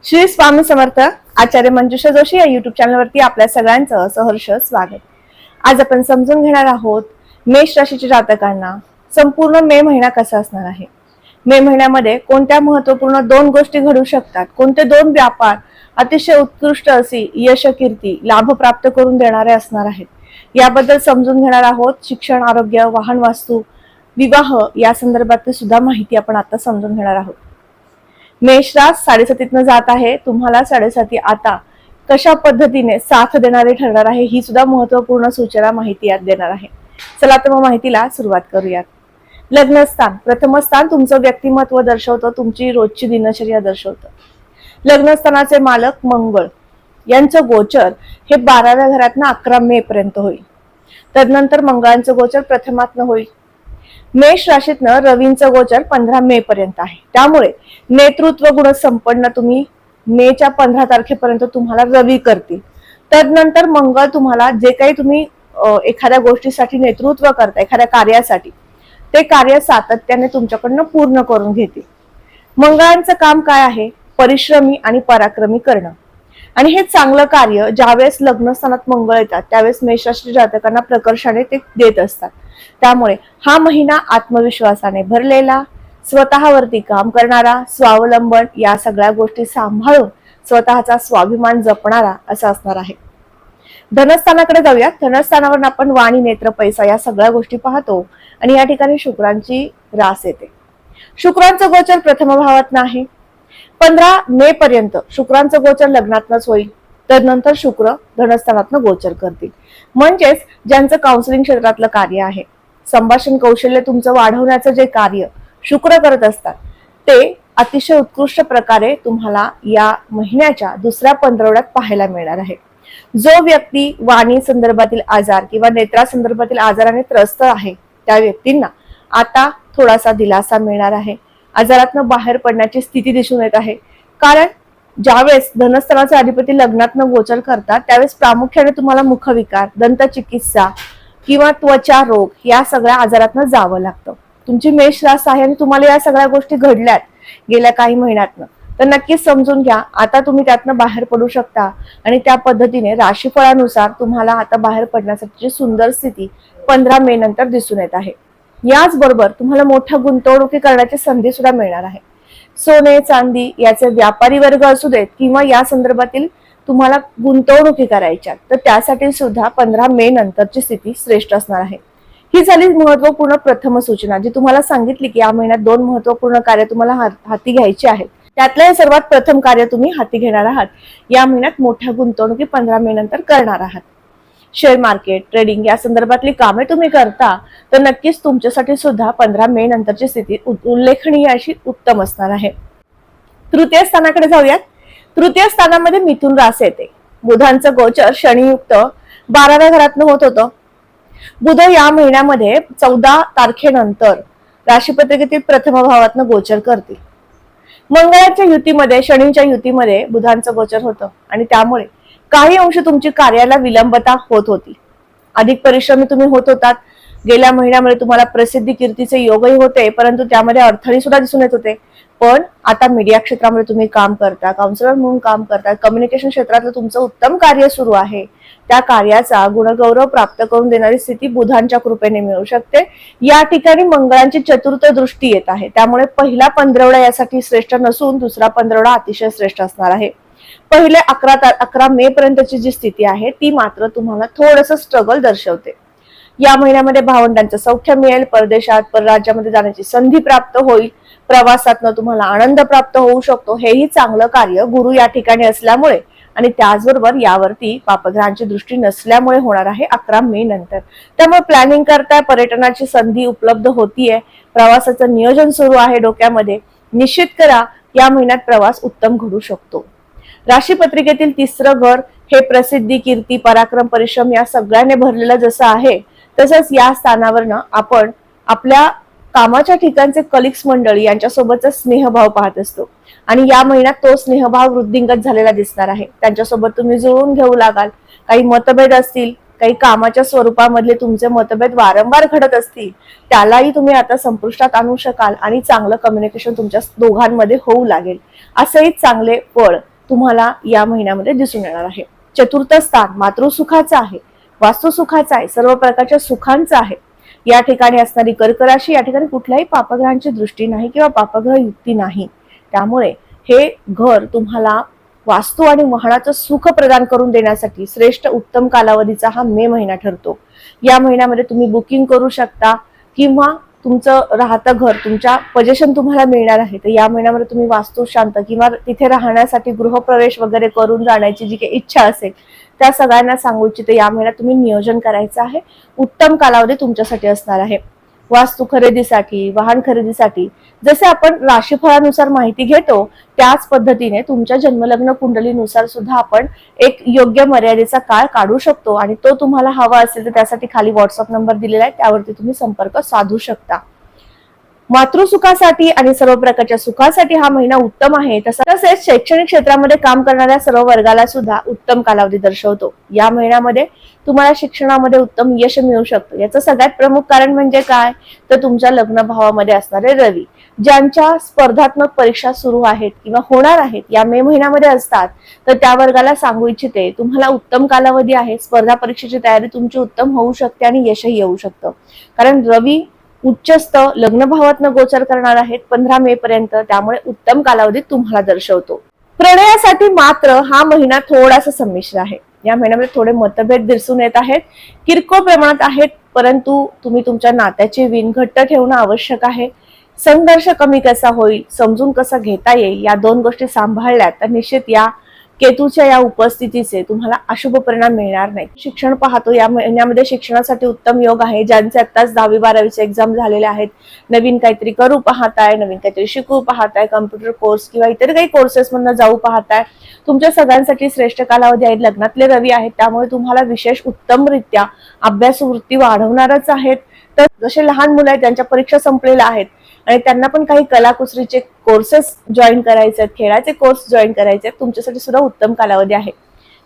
श्री स्वामी समर्थ. आचार्य मंजुषा जोशी या युट्यूब चॅनलवरती आपल्या सगळ्यांचं सहर्ष स्वागत. आज आपण समजून घेणार आहोत मेष राशीच्या जातकांना संपूर्ण मे महिना कसा असणार आहे. मे महिन्यामध्ये कोणत्या महत्त्वपूर्ण दोन गोष्टी घडू शकतात, कोणते दोन व्यापार अतिशय उत्कृष्ट अशी यश कीर्ती लाभ प्राप्त करून देणारे असणार आहेत, याबद्दल समजून घेणार आहोत. शिक्षण, आरोग्य, वाहन, वास्तू, विवाह या संदर्भातली सुद्धा माहिती आपण आता समजून घेणार आहोत. मेष रास 7:30 जात आहे. तुम्हाला 7:30 आता कशा पद्धतीने साथ देणारे ठरणार आहे ही सुद्धा महत्वपूर्ण सूचना माहिती यात देणार आहे. चला तर मग माहितीला सुरुवात करूयात. लग्नस्थान, प्रथम स्थान तुमचं व्यक्तिमत्व दर्शवतं, तुमची रोजची दिनचर्या दर्शवतं. लग्नस्थानाचे मालक मंगळ यांचं गोचर हे 12व्या घरातनं 11 मे पर्यंत होईल. तदनंतर मंगळांचं गोचर प्रथमातनं होईल. मेष राशीतनं रवींचं गोचर 15 मे पर्यंत आहे. त्यामुळे नेतृत्व गुण संपन्न तुम्ही मेच्या 15 तारखेपर्यंत तुम्हाला रवी करतील. तदनंतर मंगळ तुम्हाला जे काही तुम्ही एखाद्या गोष्टीसाठी नेतृत्व करता, एखाद्या कार्यासाठी, ते कार्य सातत्याने तुमच्याकडनं पूर्ण करून घेतील. मंगळांचं काम काय आहे? परिश्रमी आणि पराक्रमी करणं. आणि हे चांगलं कार्य ज्यावेळेस लग्नस्थानात मंगळ येतात त्यावेळेस मेष राशीच्या जातकांना प्रकर्षाने ते देत असतात. त्यामुळे हा महिना आत्मविश्वासाने भरलेला, स्वतःवरती काम करणारा, स्वावलंबन या सगळ्या गोष्टी सांभाळून स्वतःचा स्वाभिमान जपणारा असा असणार आहे. धनस्थानाकडे जाऊयात. धनस्थानावर आपण वाणी, नेत्र, पैसा या सगळ्या गोष्टी पाहतो आणि या ठिकाणी शुक्रांची रास येते. शुक्रांचं गोचर प्रथम भावात नाही. 15 मे पर्यंत शुक्रांचं गोचर लग्नातनच होईल. तदनंतर शुक्र धनस्थानातनं गोचर करतील. म्हणजेच ज्यांचं काउन्सिलिंग क्षेत्रातलं कार्य आहे, संभाषण कौशल्य तुमचं वाढवण्याचं जे कार्य शुक्र करत असतात, ते अतिशय उत्कृष्ट प्रकारे तुम्हाला या महिन्याच्या दुसऱ्या पंधरवड्यात पाहायला मिळणार आहे. जो व्यक्ती वाणी संदर्भातील आजार किंवा नेत्रा संदर्भातील आजाराने त्रस्त आहे त्या व्यक्तींना आता थोडासा दिलासा मिळणार आहे. आजारातनं बाहेर पडण्याची स्थिती दिसून येत आहे. कारण ज्यावेळेस धनस्थानाचे अधिपती लग्नातनं गोचर करतात त्यावेळेस प्रामुख्याने तुम्हाला मुखविकार, दंतचिकित्सा किंवा त्वचा रोग या सगळ्या आजारातनं जावं लागतं. तुमची मेष रास आहे आणि तुम्हाला या सगळ्या गोष्टी घडल्यात गेल्या काही महिन्यातनं, तर नक्कीच समजून घ्या आता तुम्ही त्यातनं बाहेर पडू शकता. आणि त्या पद्धतीने राशीफळानुसार तुम्हाला आता बाहेर पडण्यासाठी सुंदर स्थिती 15 मे नंतर दिसून येत आहे. याचबरोबर तुम्हाला मोठ्या गुंतवणुकी करण्याची संधी सुद्धा मिळणार आहे. सोने, चांदी याचे व्यापारी वर्ग असू देत किंवा या संदर्भातील तुम्हाला गुंतवणुकी करायच्या, तर त्यासाठी सुद्धा 15 मे नंतरची स्थिती श्रेष्ठ असणार आहे. ही झाली महत्वपूर्ण प्रथम सूचना, जी तुम्हाला सांगितली की या महिन्यात दोन महत्वपूर्ण कार्य तुम्हाला हाती घ्यायची आहेत. त्यातलं हे सर्वात प्रथम कार्य तुम्ही हाती घेणार आहात. या महिन्यात मोठ्या गुंतवणुकी 15 मे नंतर करणार आहात. शेअर मार्केट, ट्रेडिंग या संदर्भातली कामे तुम्ही करता तर नक्कीच तुमच्यासाठी सुद्धा 15 मे नंतरची स्थिती उल्लेखनीय अशी उत्तम असणार आहे. तृतीय स्थानाकडे जाऊयात. तृतीय स्थानामध्ये मिथुन रास येते. बुधांचं गोचर शनियुक्त 12व्या घरातनं होत होतं. बुध या महिन्यामध्ये 14 तारखेनंतर राशीपत्रिकेतील प्रथम भावातनं गोचर करतील. मंगळाच्या युतीमध्ये, शनीच्या युतीमध्ये बुधांचं गोचर होतं आणि त्यामुळे काही अंश तुमची कार्याला विलंबता होत होती. अधिक परिश्रमी तुम्ही होत होतात. गेल्या महिन्यामध्ये तुम्हाला प्रसिद्धी, कीर्तीचे योगही होते, परंतु त्यामध्ये अडथळे सुद्धा दिसून येत होते. पण आता मीडिया क्षेत्रामध्ये तुम्ही काम करता, काउन्सिलर म्हणून काम करता, कम्युनिकेशन क्षेत्रातलं तुमचं उत्तम कार्य सुरू आहे. त्या कार्याचा गुणगौरव प्राप्त करून देणारी स्थिती बुधांच्या कृपेने मिळू शकते. या ठिकाणी मंगळांची चतुर्थ दृष्टी येत आहे. त्यामुळे पहिला पंधरवडा यासाठी श्रेष्ठ नसून दुसरा पंधरवडा अतिशय श्रेष्ठ असणार आहे. पहिले 11 मे पर्यंतची जी स्थिती आहे ती मात्र तुम्हाला थोडंसं स्ट्रगल दर्शवते. या महिन्यामध्ये भावंडांचं सौख्य मिळेल, परदेशात, परराज्यामध्ये जाण्याची संधी प्राप्त होईल, प्रवासातनं तुम्हाला आनंद प्राप्त होऊ शकतो. हेही चांगलं कार्य गुरु या ठिकाणी असल्यामुळे आणि त्याचबरोबर यावरती पापग्रहांची दृष्टी नसल्यामुळे होणार आहे 11 मे नंतर. त्यामुळे प्लॅनिंग करताय, पर्यटनाची संधी उपलब्ध होतीये, प्रवासाचं नियोजन सुरू आहे डोक्यामध्ये. निश्चित करा या महिन्यात प्रवास उत्तम घडू शकतो. राशीपत्रिकेतील तिसरं घर हे प्रसिद्धी, कीर्ती, पराक्रम, परिश्रम या सगळ्याने भरलेलं जसं आहे तसंच या स्थानावरनं आपण आपल्या कामाच्या ठिकाणचे कलिग्स मंडळी यांच्यासोबतचा स्नेहभाव पाहत असतो आणि या महिन्यात तो स्नेहभाव वृद्धिंगत झालेला दिसणार आहे. त्यांच्यासोबत तुम्ही जुळून घेऊ लागाल. काही मतभेद असतील, काही कामाच्या स्वरूपामधले तुमचे मतभेद वारंवार घडत असतील, त्यालाही तुम्ही आता संपुष्टात आणू शकाल आणि चांगलं कम्युनिकेशन तुमच्या दोघांमध्ये होऊ लागेल. असेही चांगले फळ तुम्हाला या महिन्यामध्ये दिसून येणार आहे. चतुर्थ स्थान मातृसुखाचं आहे, वास्तुसुखाचं आहे, सर्व प्रकारच्या सुखांचं आहे. या ठिकाणी असणारी कर्क राशी, या ठिकाणी कुठल्याही पापग्रहांची दृष्टी नाही किंवा पापग्रह युक्ती नाही. त्यामुळे हे घर तुम्हाला वास्तू आणि वाहनाचं सुख प्रदान करून देण्यासाठी श्रेष्ठ उत्तम कालावधीचा हा मे महिना ठरतो. या महिन्यामध्ये तुम्ही बुकिंग करू शकता किंवा तुमचं राहतं घर तुमच्या पोझिशन तुम्हाला मिळणार आहे. तर या महिन्यामध्ये तुम्ही वास्तू शांत किंवा तिथे राहण्यासाठी गृहप्रवेश वगैरे करून जाण्याची जी काही इच्छा असेल त्या सगळ्यांना सांगू इच्छिते. या महिन्यात तुम्ही नियोजन करायचं आहे. उत्तम कालावधी तुमच्यासाठी असणार आहे. वास्तू खरेदीसाठी, वाहन खरेदीसाठी जसे आपण राशीफळानुसार माहिती घेतो त्याच पद्धतीने तुमच्या जन्मलग्न कुंडलीनुसार सुद्धा आपण एक योग्य मर्यादेचा काळ काढू शकतो आणि तो तुम्हाला हवा असेल तर त्यासाठी खाली व्हॉट्सअप नंबर दिलेला आहे, त्यावरती तुम्ही संपर्क साधू शकता. मातृसुखासाठी आणि सर्व प्रकारच्या सुखासाठी हा महिना उत्तम आहे. तसेच शैक्षणिक क्षेत्रामध्ये काम करणाऱ्या सर्व वर्गाला सुद्धा उत्तम कालावधी दर्शवतो. या महिन्यामध्ये तुम्हाला शिक्षणामध्ये उत्तम यश मिळू शकतं. याचं सगळ्यात प्रमुख कारण म्हणजे काय तर तुमच्या लग्न भावामध्ये असणारे रवी, ज्यांच्या स्पर्धात्मक परीक्षा सुरू आहेत किंवा होणार आहेत या मे महिन्यामध्ये असतात तर त्या वर्गाला सांगू इच्छिते तुम्हाला उत्तम कालावधी आहे. स्पर्धा परीक्षेची तयारी तुमची उत्तम होऊ शकते आणि यशही येऊ शकतं. कारण रवी उच्चस्थ लग्न भावातनं गोचर करणार आहेत 15 मे पर्यंत, त्यामुळे उत्तम कालावधी तुम्हाला दर्शवतो. प्रणयासाठी मात्र हा महिना थोडासा संमिश्र आहे. या महिन्यामध्ये थोडे मतभेद दिसून येत आहेत, किरकोळ प्रमाणात आहेत, परंतु तुम्ही तुमच्या नात्याची विण घट्ट ठेवणं आवश्यक आहे. संघर्ष कमी कसा होईल, समजून कसा घेता येईल या दोन गोष्टी सांभाळल्या तर निश्चित या केतूच्या या उपस्थितीचे तुम्हाला अशुभ परिणाम मिळणार नाही. शिक्षण पाहतो या महिन्यामध्ये शिक्षणासाठी उत्तम योग आहे. ज्यांचे आत्ताच 10वी 12वीचे एक्झाम झालेले आहेत, नवीन काहीतरी करू पाहताय, नवीन काहीतरी शिकू पाहताय, कम्प्युटर कोर्स किंवा इतर काही कोर्सेस मधून जाऊ पाहताय, तुमच्या सगळ्यांसाठी श्रेष्ठ कालावधी आहेत. लग्नातले रवी आहेत त्यामुळे तुम्हाला विशेष उत्तमरित्या अभ्यास वृत्ती वाढवणारच आहेत. तर जसे लहान मुलं आहेत ज्यांच्या परीक्षा संपलेल्या आहेत आणि त्यांना पण काही कलाकुसरीचे कोर्सेस जॉईन करायचे आहेत, खेळाचे कोर्स जॉईन करायचे आहेत, तुमच्यासाठी सुद्धा उत्तम कालावधी आहे.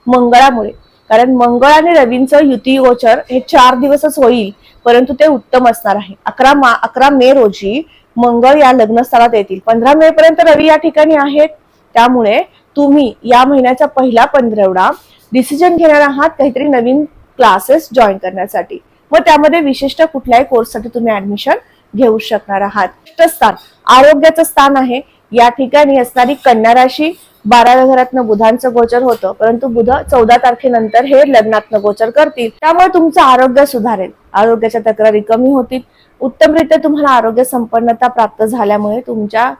मंगळामुळे, कारण मंगळ आणि रवींचं युती गोचर हे 4 दिवसच होईल परंतु ते उत्तम असणार आहे. 11 मे रोजी मंगळ या लग्नस्थळात येतील. 15 मे पर्यंत रवी या ठिकाणी आहेत. त्यामुळे तुम्ही या महिन्याचा पहिला पंधरवडा डिसिजन घेणार आहात काहीतरी नवीन क्लासेस जॉईन करण्यासाठी, व त्यामध्ये विशिष्ट कुठल्याही कोर्ससाठी तुम्ही ऍडमिशन घेऊ शकणार आहात. स्थान आरोग्याचं स्थान आहे. या ठिकाणी असणारी कन्या राशी 12व्या घरातनं बुधांचं गोचर होतं, परंतु बुध 14 तारखेनंतर हे लग्नातनं गोचर करतील, त्यामुळे तुमचं आरोग्य सुधारेल, आरोग्याच्या तक्रारी कमी होतील. उत्तमरित्या तुम्हाला आरोग्य संपन्नता प्राप्त झाल्यामुळे तुमच्या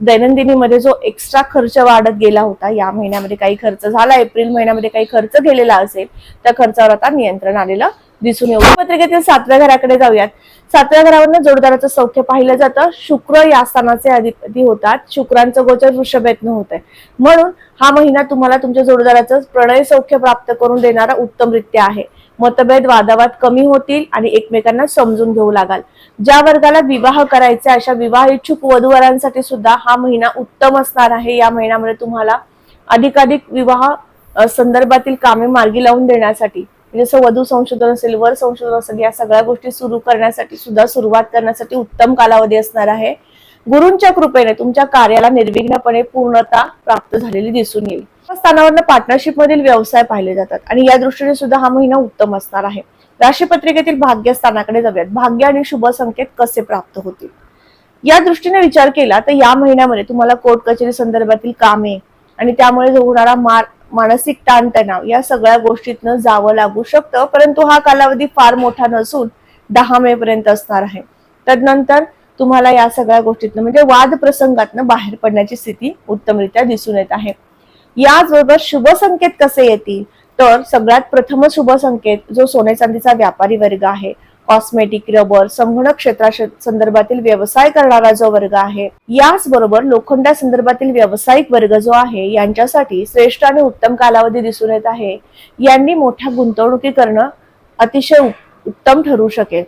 दैनंदिनीमध्ये जो एक्स्ट्रा खर्च वाढत गेला होता या महिन्यामध्ये काही खर्च झाला, एप्रिल महिन्यामध्ये काही खर्च गेलेला असेल त्या खर्चावर आता नियंत्रण आलेलं दिसून येऊ. पत्रिकेतील 7व्या घराकडे जाऊयात. 7व्या घरावरनं जोडदाराचं सौख्य पाहिलं जातं. शुक्र या स्थानाचे अधिपती होतात. शुक्रांचं गोचर वृषभेतनं होत आहे, म्हणून हा महिना तुम्हाला तुमच्या जोडदाराचं प्रणय सौख्य प्राप्त करून देणारा उत्तमरित्या आहे. मतभेद वादावाद कमी होतील आणि एकमेकांना समजून घेऊ लागाल. ज्या वर्गाला विवाह करायचा अशा विवाह इच्छुक वधूवरांसाठी सुद्धा हा महिना उत्तम असणार आहे. या महिन्यामध्ये तुम्हाला अधिकाधिक विवाह संदर्भातील कामे मार्गी लावून देण्यासाठी, जसं वधू संशोधन असेल, वर संशोधन असेल, या सगळ्या गोष्टी सुरू करण्यासाठी सुद्धा सुरुवात करण्यासाठी उत्तम कालावधी असणार आहे. गुरूंच्या कृपेने तुमच्या कार्याला निर्विघ्नपणे पूर्णता प्राप्त झालेली दिसून येईल. स्थानावरनं पार्टनरशिप मधील व्यवसाय पाहिले जातात आणि या दृष्टीने सुद्धा हा महिना उत्तम असणार आहे. राशीपत्रिकेतील भाग्यस्थानाकडे जाऊयात. भाग्य आणि शुभ संकेत कसे प्राप्त होतील या दृष्टीने विचार केला तर या महिन्यामध्ये तुम्हाला कोर्ट कचेरी संदर्भातील कामे आणि त्यामुळे होणारा मानसिक ताणतणाव या सगळ्या गोष्टीतनं जावं लागू शकतं, परंतु हा कालावधी फार मोठा नसून 10 मे पर्यंत असणार आहे. तदनंतर तुम्हाला या सगळ्या गोष्टीतनं म्हणजे वाद प्रसंगातनं बाहेर पडण्याची स्थिती उत्तमरित्या दिसून येत आहे. याचबरोबर शुभ संकेत कसे येतील तर सगळ्यात प्रथम शुभ संकेत जो सोने चांदीचा व्यापारी वर्ग आहे, कॉस्मेटिक, रबर, संगणक क्षेत्रा संदर्भातील व्यवसाय करणारा जो वर्ग आहे, याच बरोबर लोखंडा संदर्भातील व्यावसायिक वर्ग जो आहे यांच्यासाठी श्रेष्ठ आणि उत्तम कालावधी दिसून येत आहे. यांनी मोठ्या गुंतवणुकी करणं अतिशय उत्तम ठरू शकेल.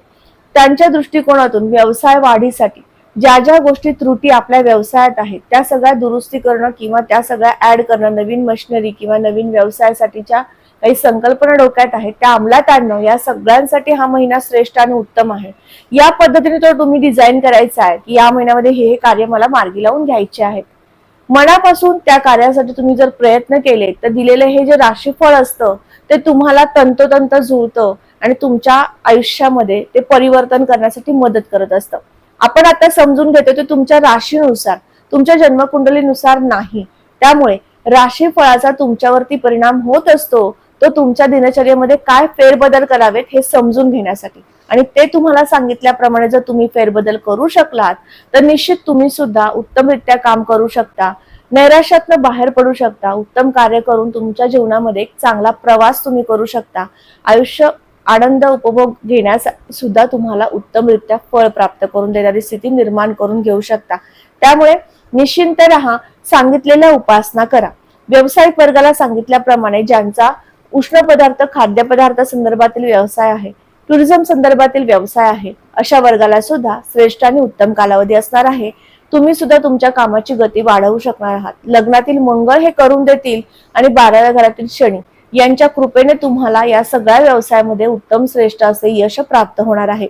त्यांच्या दृष्टिकोनातून व्यवसाय वाढीसाठी ज्या ज्या गोष्टी त्रुटी आपल्या व्यवसायात आहेत त्या सगळ्या दुरुस्ती करणं किंवा त्या सगळ्या ऍड करणं, नवीन मशिनरी किंवा नवीन व्यवसायासाठीच्या काही संकल्पना डोक्यात आहेत त्या अंमलात आणणं, या सगळ्यांसाठी हा महिना श्रेष्ठ आणि उत्तम आहे. या पद्धतीने तो तुम्ही डिझाईन करायचा आहे की या महिन्यामध्ये हे कार्य मला मार्गी लावून घ्यायचे आहेत. मनापासून त्या कार्यासाठी तुम्ही जर प्रयत्न केले तर दिलेले हे जे राशीफळ असतं ते तुम्हाला तंतोतंत जुळतं आणि तुमच्या आयुष्यामध्ये ते परिवर्तन करण्यासाठी मदत करत असतं. आपण आता समजून घेतो ते तुमच्या राशीनुसार, तुमच्या जन्मकुंडलीनुसार नाही. त्यामुळे राशीफळाचा तुमच्यावरती परिणाम होत असतो तो तुमच्या दिनचर्येमध्ये काय फेरबदल करावेत हे समजून घेण्यासाठी. आणि ते तुम्हाला सांगितल्याप्रमाणे जर तुम्ही फेरबदल करू शकलात तर निश्चित तुम्ही सुद्धा उत्तमरित्या काम करू शकता, नैराश्यातनं बाहेर पडू शकता, उत्तम कार्य करून तुमच्या जीवनामध्ये एक चांगला प्रवास तुम्ही करू शकता. आयुष्य आनंद उपभोग घेण्यास सुद्धा तुम्हाला उत्तमरित्या फळ प्राप्त करून देणारी स्थिती निर्माण करून घेऊ शकता. त्यामुळे निश्चिंत राहा, सांगितलेल्या उपासना करा. व्यावसायिक वर्गाला सांगितल्याप्रमाणे ज्यांचा उष्ण पदार्थ खाद्यपदार्थ संदर्भातील व्यवसाय आहे, टुरिझम संदर्भातील व्यवसाय आहे, अशा वर्गाला सुद्धा श्रेष्ठ आणि उत्तम कालावधी असणार आहे. तुम्ही सुद्धा तुमच्या कामाची गती वाढवू शकणार आहात. लग्नातील मंगळ हे करून देतील आणि 12व्या घरातील शनी यांच्या कृपेने तुम्हाला या सगळ्या व्यवसायामध्ये उत्तम श्रेष्ठ असे यश प्राप्त होणार आहे.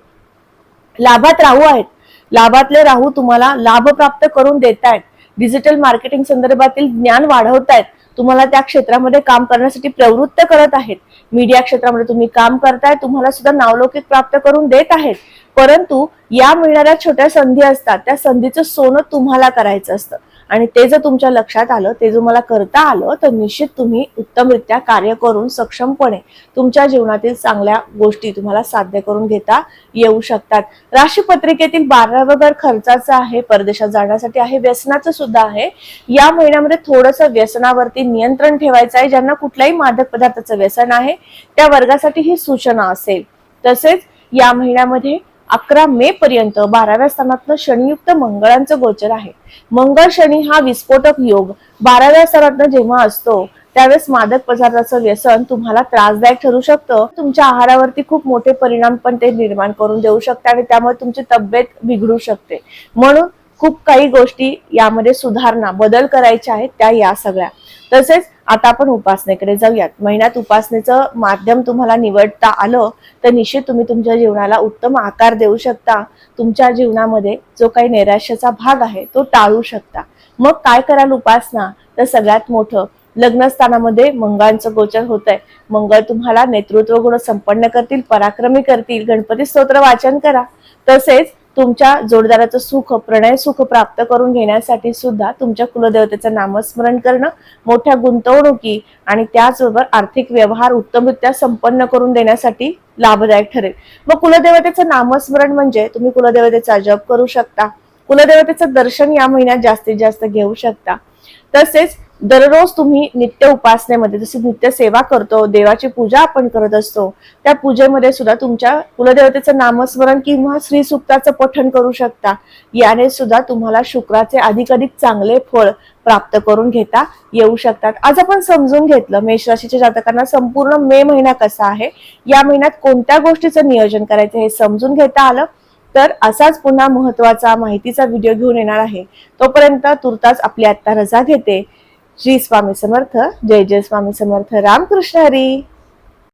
लाभात राहू आहेत, लाभातले राहू तुम्हाला लाभ प्राप्त करून देत आहेत. डिजिटल मार्केटिंग संदर्भातील ज्ञान वाढवतायत, तुम्हाला त्या क्षेत्रामध्ये काम करण्यासाठी प्रवृत्त करत आहेत. मीडिया क्षेत्रामध्ये तुम्ही काम करताय, तुम्हाला सुद्धा नावलौकिक प्राप्त करून देत आहेत. परंतु या मिळणाऱ्या छोट्या संधी असतात, त्या संधीचं सोनं तुम्हाला करायचं असतं आणि ते जर तुमच्या लक्षात आलं, ते जर मला करता आलं तर निश्चित तुम्ही उत्तमरित्या कार्य करून सक्षमपणे तुमच्या जीवनातील चांगल्या गोष्टी तुम्हाला साध्य करून घेता येऊ शकतात. राशीपत्रिकेतील 12वं घर खर्चाचं आहे, परदेशात जाण्यासाठी आहे, व्यसनाचं सुद्धा आहे. या महिन्यामध्ये थोडंसं व्यसनावरती नियंत्रण ठेवायचं आहे. ज्यांना कुठल्याही मादक पदार्थाचं व्यसन आहे त्या वर्गासाठी ही सूचना असेल. तसेच या महिन्यामध्ये 11 मे पर्यंत 12व्या स्थानातनं शनियुक्त मंगळांचं गोचर आहे. मंगळ शनी हा विस्फोटक योग 12व्या स्थानातनं जेव्हा असतो त्यावेळेस मादक पदार्थाचं व्यसन तुम्हाला त्रासदायक ठरू शकतं. तुमच्या आहारावरती खूप मोठे परिणाम पण ते निर्माण करून देऊ शकते आणि त्यामुळे तुमची तब्येत बिघडू शकते. म्हणून खूप काही गोष्टी यामध्ये सुधारणा बदल करायच्या आहेत त्या या सगळ्या. तसेच आता आपण उपासनेकडे जाऊयात. महिन्यात उपासनेचं माध्यम तुम्हाला निवडता आलं तर निश्चित तुम्ही तुमच्या जीवनाला उत्तम आकार देऊ शकता. तुमच्या जीवनामध्ये जो काही नैराश्याचा भाग आहे तो टाळू शकता. मग काय कराल उपासना? तर सगळ्यात मोठं, लग्नस्थानामध्ये मंगळांचं गोचर होत आहे. मंगळ तुम्हाला नेतृत्व गुण संपन्न करतील, पराक्रमी करतील. गणपती स्तोत्र वाचन करा. तसेच तुमच्या जोडदाराचं सुख, प्रणय सुख प्राप्त करून घेण्यासाठी सुद्धा तुमच्या कुलदेवतेचं नामस्मरण करणं मोठ्या गुंतवणुकी आणि त्याचबरोबर आर्थिक व्यवहार उत्तमरित्या संपन्न करून देण्यासाठी लाभदायक ठरेल. मग कुलदेवतेचं नामस्मरण म्हणजे तुम्ही कुलदेवतेचा जप करू शकता, कुलदेवतेचं दर्शन या महिन्यात जास्तीत जास्त घेऊ शकता. तसेच दररोज तुम्ही नित्य उपासनेमध्ये जशी नित्य सेवा करतो, देवाची पूजा आपण करत असतो, त्या पूजेमध्ये सुद्धा तुमच्या कुलदेवतेचं नामस्मरण किंवा श्री सूक्ताचं पठण करू शकता. याने सुद्धा तुम्हाला शुक्राचे अधिकाधिक चांगले फळ प्राप्त करून घेता येऊ शकतात. आज आपण समजून घेतलं मेष राशीच्या जातकांना संपूर्ण मे महिना कसा आहे, या महिन्यात कोणत्या गोष्टीचं नियोजन करायचं हे समजून घेता आलं. तर असाच पुन्हा महत्वाचा माहितीचा व्हिडिओ घेऊन येणार आहे. तोपर्यंत तुर्तास आपली आता रजा घेते. श्री स्वामी समर्थ. जय जय स्वामी समर्थ. रामकृष्ण हरी.